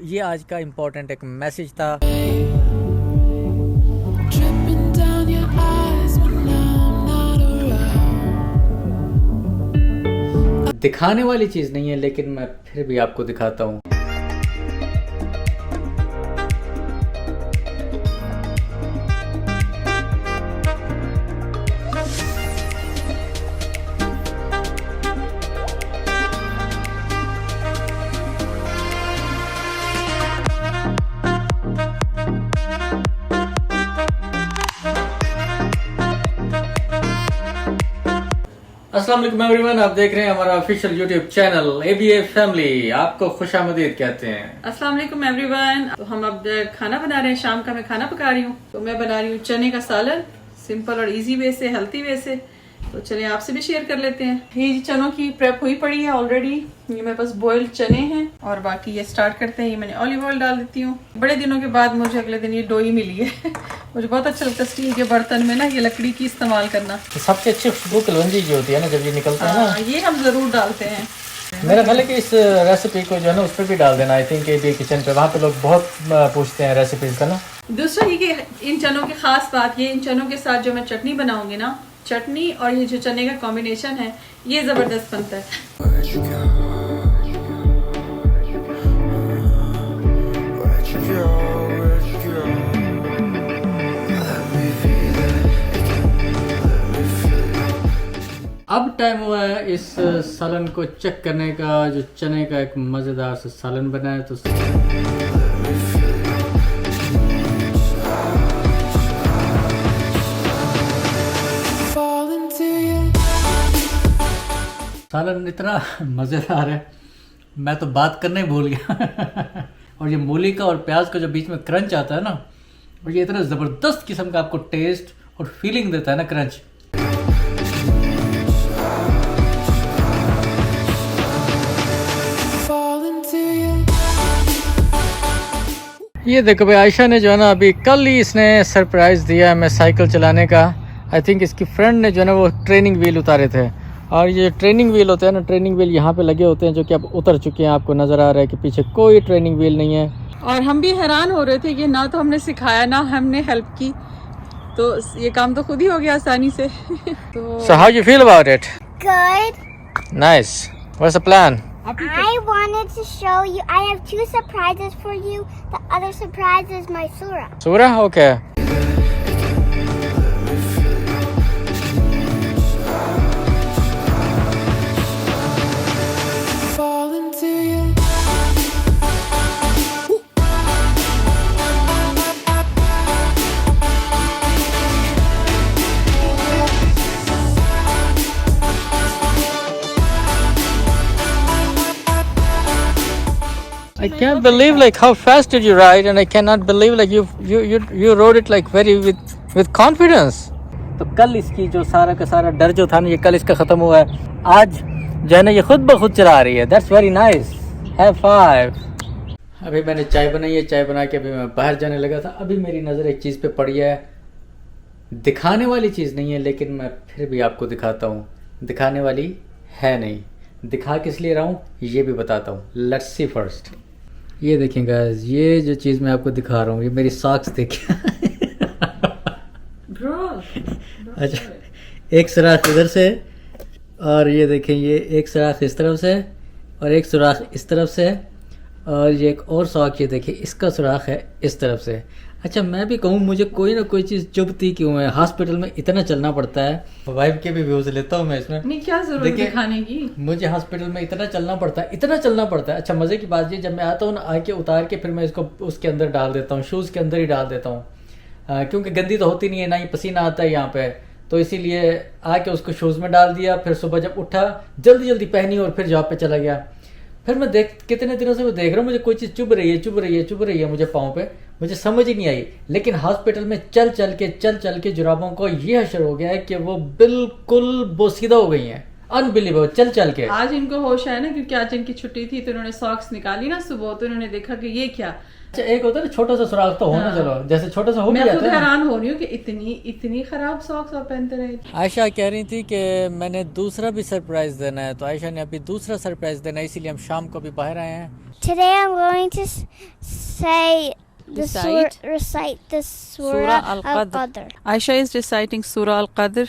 ये आज का इम्पोर्टेंट एक मैसेज था। दिखाने वाली चीज़ नहीं है, लेकिन मैं फिर भी आपको दिखाता हूँ। अस्सलाम वालेकुम एवरीवन, आप देख रहे हैं हमारा official YouTube channel ABA family. आपको खुशामदीद कहते हैं। अस्सलाम वालेकुम एवरीवन। तो हम अब खाना बना रहे हैं, शाम का मैं खाना पका रही हूँ। तो मैं बना रही हूँ चने का सालन, सिंपल और इजी वे से, हेल्थी वे से। तो चलिए आपसे भी शेयर कर लेते हैं। ये चनों की प्रेप हुई पड़ी है ऑलरेडी। ये मेरे पास बॉइल्ड चने हैं और बाकी ये स्टार्ट करते हैं। ये मैंने ऑलिव ऑयल डाल देती हूँ। बड़े दिनों के बाद मुझे अगले दिन ये डोई मिली है मुझे बहुत अच्छा लगता है स्टील के बर्तन में ना ये लकड़ी की इस्तेमाल करना। तो सबसे अच्छी खुशबू कलवंजी की होती है ना जब ये निकलता है ना। ये हम जरूर डालते हैं। मेरा ख्याल है कि इस रेसिपी को जो है ना उस पर भी डाल देना। आई थिंक ABA किचन पे, वहाँ पे लोग बहुत पूछते हैं रेसिपीज का ना। दूसरा ये कि इन चनों की खास बात ये, इन चनों के साथ जो मैं चटनी बनाऊंगी ना, चटनी और ये जो चने का कॉम्बिनेशन है ये जबरदस्त बनता है। अब टाइम हुआ है इस सालन को चेक करने का, जो चने का एक मज़ेदार सा सालन बना है। तो सालन इतना मज़ेदार है, मैं तो बात करना ही भूल गया और ये मूली का और प्याज का जो बीच में क्रंच आता है ना, और ये इतना ज़बरदस्त किस्म का आपको टेस्ट और फीलिंग देता है ना क्रंच। ये देखो भाई, आयशा ने जो है ना अभी कल ही इसने सरप्राइज़ दिया है हमें साइकिल चलाने का। आई थिंक इसकी फ्रेंड ने जो है ना वो ट्रेनिंग व्हील उतारे थे, और ये ट्रेनिंग व्हील होते हैं ना, ट्रेनिंग व्हील यहाँ पे लगे होते हैं जो कि अब उतर चुके हैं। आपको नज़र आ रहा है कि पीछे कोई ट्रेनिंग व्हील नहीं है। और हम भी हैरान हो रहे थे कि ना तो हमने सिखाया ना हमने हेल्प की, तो ये काम तो खुद ही हो गया आसानी से तो So how you feel about it? Good. Nice. What's the plan? I wanted to show you. I have two surprises for you. The other surprise is my surah. Surah? Okay. I can't believe like how fast did you ride, and I cannot believe like you rode it like very with confidence. तो कल इसकी जो सारा का सारा डर जो था ना, ये कल इसका ख़त्म हुआ है। आज जो है ना ये खुद ब खुद चला रही है। That's very nice. Have five. अभी मैंने चाय बनाई है, चाय बना के अभी मैं बाहर जाने लगा था। अभी मेरी नज़र एक चीज़ पे पड़ी है, दिखाने वाली चीज़ नहीं है, लेकिन मैं फिर भी आपको दिखाता हूँ। दिखाने वाली है नहीं, दिखा किस लिए रहा हूँ ये भी बताता हूँ। Let's see first. ये देखें गाइस, ये जो चीज़ मैं आपको दिखा रहा हूँ, ये मेरी सॉक्स देखिए अच्छा, एक सुराख इधर से, और ये देखें ये एक सुराख इस तरफ से, और एक सुराख इस तरफ से, और ये एक और सॉक ये देखिए इसका सुराख है इस तरफ से। अच्छा, मैं भी कहूँ मुझे कोई ना कोई चीज़ चुभती क्यों है। हॉस्पिटल में इतना चलना पड़ता है, वाइफ के भी व्यूज लेता हूँ मैं इसमें। नहीं, क्या जरूरत दिखाने की। मुझे हॉस्पिटल में इतना चलना पड़ता है, इतना चलना पड़ता है। अच्छा, मज़े की बात ये, जब मैं आता हूँ ना, आके उतार के फिर मैं इसको उसके अंदर डाल देता हूँ, शूज़ के अंदर ही डाल देता हूँ, क्योंकि गंदी तो होती नहीं है ना, ही पसीना आता है यहाँ पे, तो इसीलिए आके उसको शूज़ में डाल दिया। फिर सुबह जब उठा जल्दी जल्दी पहनी और फिर जॉब पे चला गया। फिर मैं कितने दिनों से मैं देख रहा हूँ मुझे कोई चीज़ चुभ रही है मुझे पाँव पे, मुझे समझ ही नहीं आई। लेकिन हॉस्पिटल में चल चल के जुराबों को ये असर हो गया है कि वो बिल्कुल बोसीदा हो गई हैं। अनबिलीवेबल, चल के। आज इनको होश आया ना, क्योंकि आज इनकी छुट्टी थी, तो इन्होंने सॉक्स निकाली ना सुबह, तो इन्होंने देखा कि ये क्या। अच्छा, एक होता है ना छोटा सा सुराख तो होना, चलो जैसे छोटा सा हो गया। मैं खुद हैरान हो रही हूँ कि इतनी खराब सॉक्स आप पहनते रहे। आयशा कह रही थी कि मैंने दूसरा भी सरप्राइज देना है, तो आयशा ने अभी दूसरा सरप्राइज देना है, इसीलिए हम शाम को भी बाहर आए हैं। Today I'm going to say recite the Surah Al-Qadr. Aisha is reciting Surah Al-Qadr.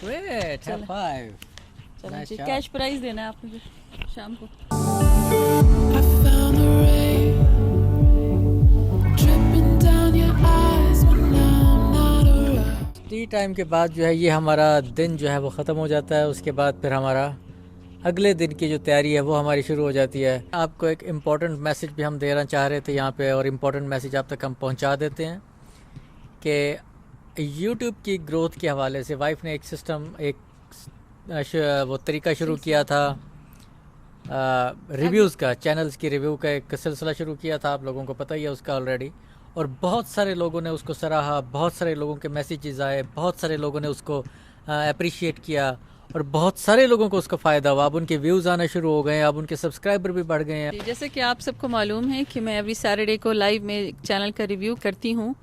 Great, high five. चलो Nice जी job. कैश प्राइज देना है आपको फिर शाम को. I found the rain dripping down your eyes when I'm not around. T time के बाद जो है ये हमारा दिन जो है वो ख़त्म हो जाता है। उसके बाद फिर हमारा अगले दिन की जो तैयारी है वो हमारी शुरू हो जाती है। आपको एक इम्पॉर्टेंट मैसेज भी हम देना चाह रहे थे यहाँ पे, और इम्पॉर्टेंट मैसेज आप तक हम पहुँचा देते हैं कि यूट्यूब की ग्रोथ के हवाले से वाइफ ने एक सिस्टम, एक वो तरीका शुरू किया था रिव्यूज़ का, चैनल्स की रिव्यू का एक सिलसिला शुरू किया था। आप लोगों को पता ही है उसका ऑलरेडी, और बहुत सारे लोगों ने उसको सराहा, बहुत सारे लोगों के मैसेजेस आए, बहुत सारे लोगों ने उसको अप्रिशिएट किया, और बहुत सारे लोगों को उसका फ़ायदा हुआ। अब उनके व्यूज़ आना शुरू हो गए हैं, अब उनके सब्सक्राइबर भी बढ़ गए हैं। जैसे कि आप सबको मालूम है कि मैं एवरी सैटरडे को लाइव में चैनल का रिव्यू करती हूँ,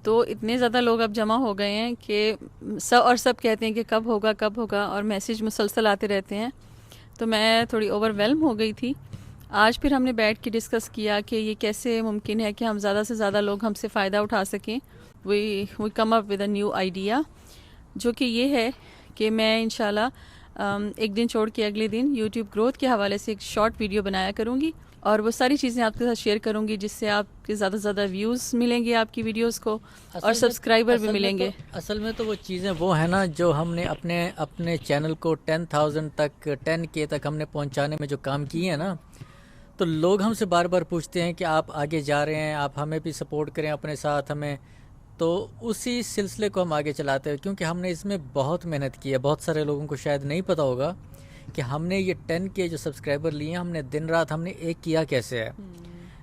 तो इतने ज़्यादा लोग अब जमा हो गए हैं कि सब कहते हैं कि कब होगा, और मैसेज मुसलसल आते रहते हैं। तो मैं थोड़ी ओवरवेल्म हो गई थी। आज फिर हमने बैठ के डिस्कस किया कि ये कैसे मुमकिन है कि हम ज़्यादा से ज़्यादा लोग हमसे फ़ायदा उठा सकें। We come up with a new idea, जो कि ये है कि मैं इंशाल्लाह एक दिन छोड़ के अगले दिन यूट्यूब ग्रोथ के हवाले से एक शॉर्ट वीडियो बनाया करूँगी, और वो सारी चीज़ें आपके साथ शेयर करूँगी, जिससे आपके ज़्यादा से ज़्यादा व्यूज़ मिलेंगे आपकी वीडियोस को, और सब्सक्राइबर भी मिलेंगे। असल में तो वो चीज़ें वो है ना जो हमने अपने चैनल को 10,000 तक, 10K तक हमने पहुंचाने में जो काम किए हैं ना, तो लोग हमसे बार बार पूछते हैं कि आप आगे जा रहे हैं, आप हमें भी सपोर्ट करें अपने साथ हमें। तो उसी सिलसिले को हम आगे चलाते हैं, क्योंकि हमने इसमें बहुत मेहनत की है। बहुत सारे लोगों को शायद नहीं पता होगा कि हमने ये 10K जो सब्सक्राइबर लिए हैं, हमने दिन रात हमने एक किया कैसे है।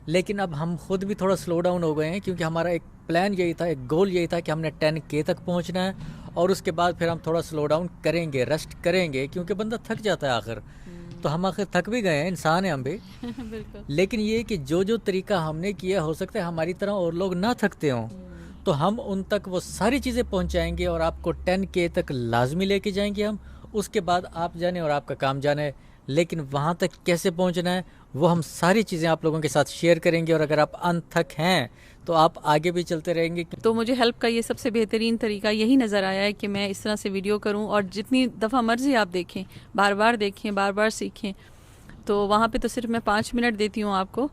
लेकिन अब हम खुद भी थोड़ा स्लो डाउन हो गए हैं, क्योंकि हमारा एक प्लान यही था, एक गोल यही था कि हमने 10K तक पहुंचना है, और उसके बाद फिर हम थोड़ा स्लो डाउन करेंगे, रेस्ट करेंगे, क्योंकि बंदा थक जाता है आखिर। तो हम आखिर थक भी गए हैं, इंसान हैं हम भी। लेकिन ये कि जो तरीका हमने किया, हो सकता है हमारी तरह और लोग ना थकते हों, तो हम उन तक वो सारी चीज़ें पहुंचाएंगे, और आपको 10K तक लाजमी लेके जाएंगे हम। उसके बाद आप जाने और आपका काम जाने, लेकिन वहाँ तक कैसे पहुँचना है वो हम सारी चीज़ें आप लोगों के साथ शेयर करेंगे। और अगर आप अनथक हैं तो आप आगे भी चलते रहेंगे। तो मुझे हेल्प का ये सबसे बेहतरीन तरीका यही नज़र आया है कि मैं इस तरह से वीडियो करूं, और जितनी दफ़ा मर्ज़ी आप देखें, बार बार देखें, बार बार सीखें। तो वहाँ पे तो सिर्फ मैं 5 मिनट देती हूँ आपको,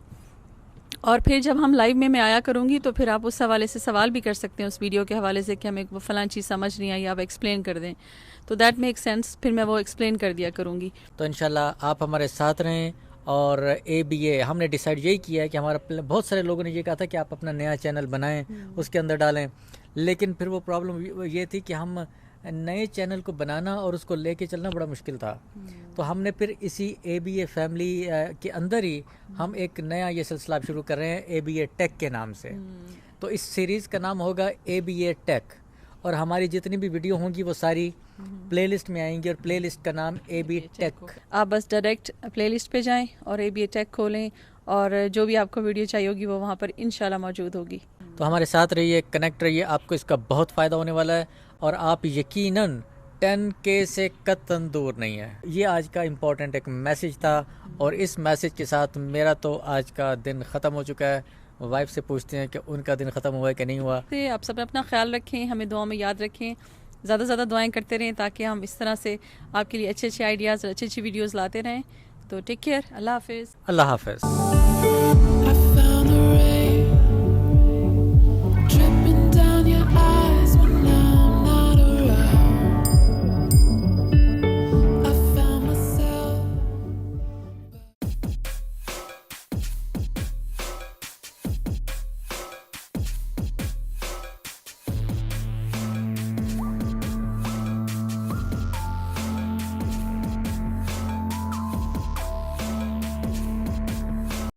और फिर जब हम लाइव में मैं आया करूँगी तो फिर आप उस हवाले से सवाल भी कर सकते हैं उस वीडियो के हवाले से कि हमें वो फ़लाँ चीज़ समझ नहीं आई, आप एक्सप्लेन कर दें, तो दैट मेक सेंस। फिर मैं वो एक्सप्लेन कर दिया करूँगी। तो इंशाल्लाह आप हमारे साथ रहें। और ABA हमने डिसाइड यही किया है कि हमारा, बहुत सारे लोगों ने ये कहा था कि आप अपना नया चैनल बनाएं, उसके अंदर डालें, लेकिन फिर वो प्रॉब्लम ये थी कि हम नए चैनल को बनाना और उसको लेके चलना बड़ा मुश्किल था। तो हमने फिर इसी ABA फैमिली के अंदर ही हम एक नया ये सिलसिला शुरू कर रहे हैं ABA टेक के नाम से। तो इस सीरीज़ का नाम होगा ABA टेक, और हमारी जितनी भी वीडियो होंगी वो सारी प्लेलिस्ट में आएंगी, और प्लेलिस्ट का नाम ABA टेक। आप बस डायरेक्ट प्लेलिस्ट पे जाएं और ABA टेक खोलें, और जो भी आपको वीडियो चाहिए होगी वो वहाँ पर इंशाल्लाह मौजूद होगी। तो हमारे साथ रहिए, कनेक्ट रहिए, आपको इसका बहुत फ़ायदा होने वाला है, और आप यकीनन 10K से कतई दूर नहीं है। ये आज का इम्पोर्टेंट एक मैसेज था, और इस मैसेज के साथ मेरा तो आज का दिन ख़त्म हो चुका है। वाइफ से पूछते हैं कि उनका दिन ख़त्म हुआ है कि नहीं हुआ। तो आप सब अपना ख्याल रखें, हमें दुआ में याद रखें, ज़्यादा से ज़्यादा दुआएं करते रहें, ताकि हम इस तरह से आपके लिए अच्छे अच्छे आइडियाज़ और अच्छी अच्छी वीडियोज़ लाते रहें। तो टेक केयर, अल्लाह हाफिज़। अल्लाह हाफिज़।